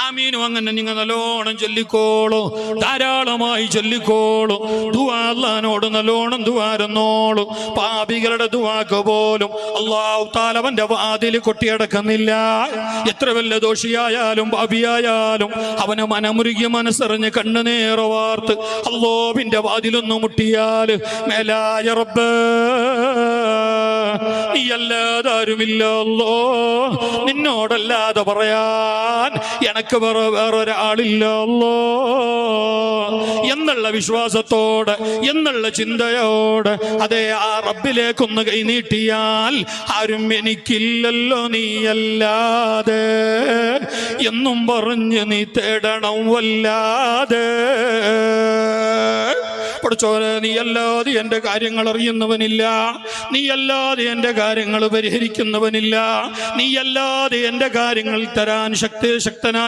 ആമീനും അങ്ങനെ നിങ്ങൾ നല്ലോണം ചൊല്ലിക്കോളൂ, ധാരാളമായി ചൊല്ലിക്കോളൂ. ദുആ അല്ലാഹുവോട് നല്ലോണം ദുആരുന്നോളൂ. പാപികളുടെ ദുആക്ക് പോലും അല്ലാഹു തആല അവന്റെ വാതിൽ കൊട്ടിയടക്കുന്നില്ല. എത്ര വലിയ ദോഷിയായാലും പാപിയായാലും അവന് മനമുരുകിയ മനസ്സറിഞ്ഞ് കണ്ണുനീർ വാർത്ത് അല്ലാഹുവിന്റെ വാതിലൊന്ന് മുട്ടിയാൽ മേലായ റബ്ബേ നീ അല്ലാതെ ആരുമില്ല അല്ലോ, നിന്നോടല്ലാതെ പറയാൻ എനക്ക് വേറൊരാളില്ല അല്ലോ എന്നുള്ള വിശ്വാസത്തോടെ, എന്നുള്ള ചിന്തയോടെ അതേ ആ റബ്ബിലേക്കൊന്ന് കൈനീട്ടിയാൽ ആരും എനിക്കില്ലല്ലോ നീയല്ലാതെ എന്നും പറഞ്ഞ് നീ തേടണം വല്ലാതെ. പഠിച്ചോനെ, നീയല്ലാതെ എൻ്റെ കാര്യങ്ങൾ അറിയുന്നവനില്ല, നീയല്ലാതെ എൻ്റെ കാര്യങ്ങൾ പരിഹരിക്കുന്നവനില്ല, നീയല്ലാതെ എൻ്റെ കാര്യങ്ങൾ തരാൻ ശക്തനായ